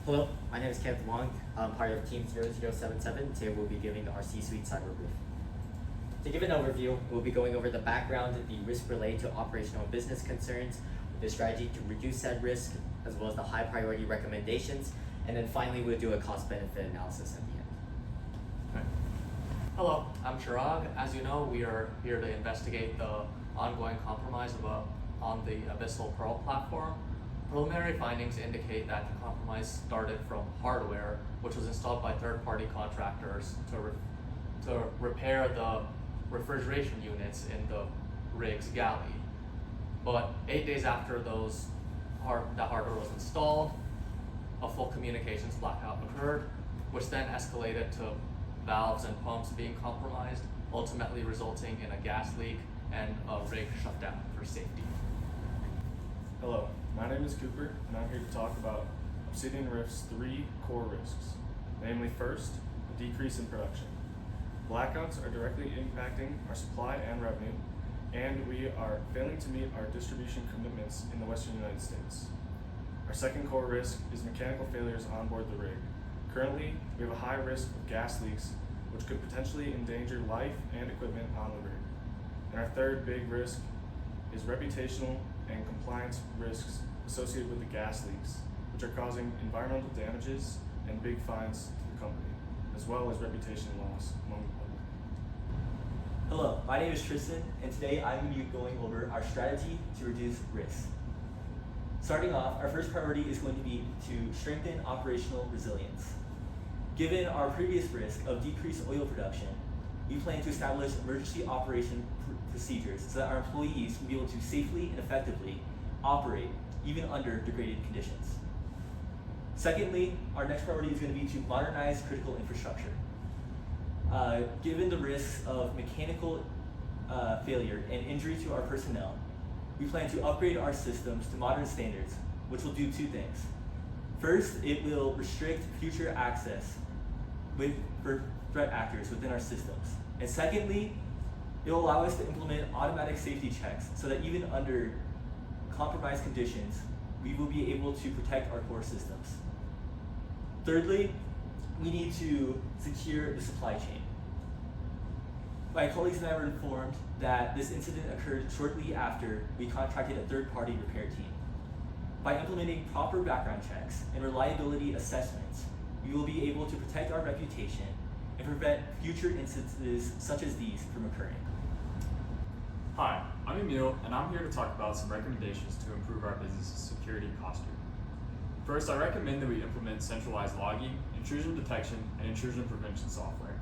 Hello, my name is Kenneth Wong. I'm part of Team 0077. Today we'll be giving our C-suite cyber brief. To give an overview, we'll be going over the background, the risk related to operational business concerns, the strategy to reduce said risk, as well as the high priority recommendations, and then finally we'll do a cost-benefit analysis at the end. Hello, I'm Chirag. As you know, we are here to investigate the ongoing compromise on the Abyssal Pearl platform. Preliminary findings indicate that the compromise started from hardware, which was installed by third-party contractors to repair the refrigeration units in the rig's galley. But 8 days after the hardware was installed, a full communications blackout occurred, which then escalated to valves and pumps being compromised, ultimately resulting in a gas leak and a rig shut down for safety. Hello, my name is Cooper, and I'm here to talk about Obsidian Rift's 3 core risks. Namely, first, a decrease in production. Blackouts are directly impacting our supply and revenue, and we are failing to meet our distribution commitments in the Western United States. Our second core risk is mechanical failures on board the rig. Currently, we have a high risk of gas leaks, which could potentially endanger life and equipment on the rig. And our third big risk is reputational and compliance risks associated with the gas leaks, which are causing environmental damages and big fines to the company, as well as reputation loss among the public. Hello, my name is Tristan, and today I'm going to be going over our strategy to reduce risk. Starting off, our first priority is going to be to strengthen operational resilience. Given our previous risk of decreased oil production, we plan to establish emergency operation procedures so that our employees can be able to safely and effectively operate even under degraded conditions. Secondly, our next priority is going to be to modernize critical infrastructure. Given the risks of mechanical failure and injury to our personnel, we plan to upgrade our systems to modern standards, which will do 2 things. First, it will restrict future access for threat actors within our systems. And secondly, it will allow us to implement automatic safety checks so that even under compromised conditions, we will be able to protect our core systems. Thirdly, we need to secure the supply chain. My colleagues and I were informed that this incident occurred shortly after we contracted a third-party repair team. By implementing proper background checks and reliability assessments, we will be able to protect our reputation and prevent future instances such as these from occurring. Hi, I'm Emil, and I'm here to talk about some recommendations to improve our business's security posture. First, I recommend that we implement centralized logging, intrusion detection, and intrusion prevention software.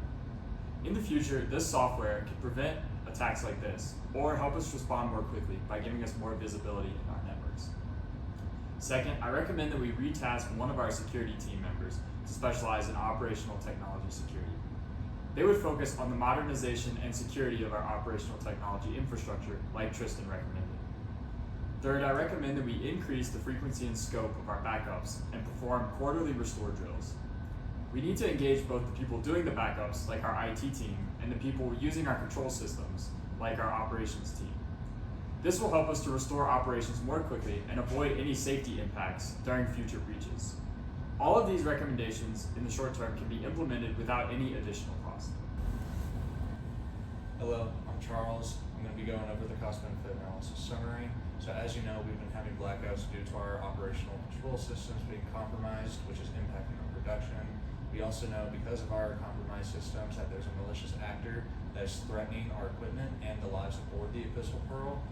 In the future, this software can prevent attacks like this, or help us respond more quickly by giving us more visibility in our networks. Second, I recommend that we retask one of our security team members to specialize in operational technology security. They would focus on the modernization and security of our operational technology infrastructure, like Tristan recommended. Third, I recommend that we increase the frequency and scope of our backups and perform quarterly restore drills. We need to engage both the people doing the backups, like our IT team, and the people using our control systems, like our operations team. This will help us to restore operations more quickly and avoid any safety impacts during future breaches. All of these recommendations in the short term can be implemented without any additional cost. Hello, I'm Charles. I'm going to be going over the cost-benefit analysis summary. So as you know, we've been having blackouts due to our operational control systems being compromised, which is impacting our production. We also know because of our compromised systems that there's a malicious actor that's threatening our equipment and the lives aboard the Abyssal Pearl.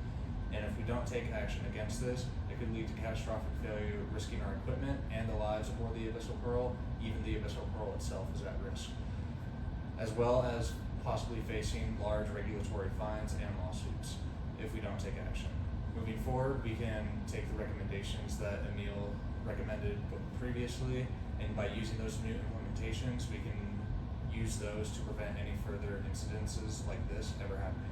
And if we don't take action against this, it could lead to catastrophic failure, risking our equipment and the lives aboard the Abyssal Pearl. Even the Abyssal Pearl itself is at risk, as well as possibly facing large regulatory fines and lawsuits if we don't take action. Moving forward, we can take the recommendations that Emil recommended previously, and by using those new implementations, we can use those to prevent any further incidences like this ever happening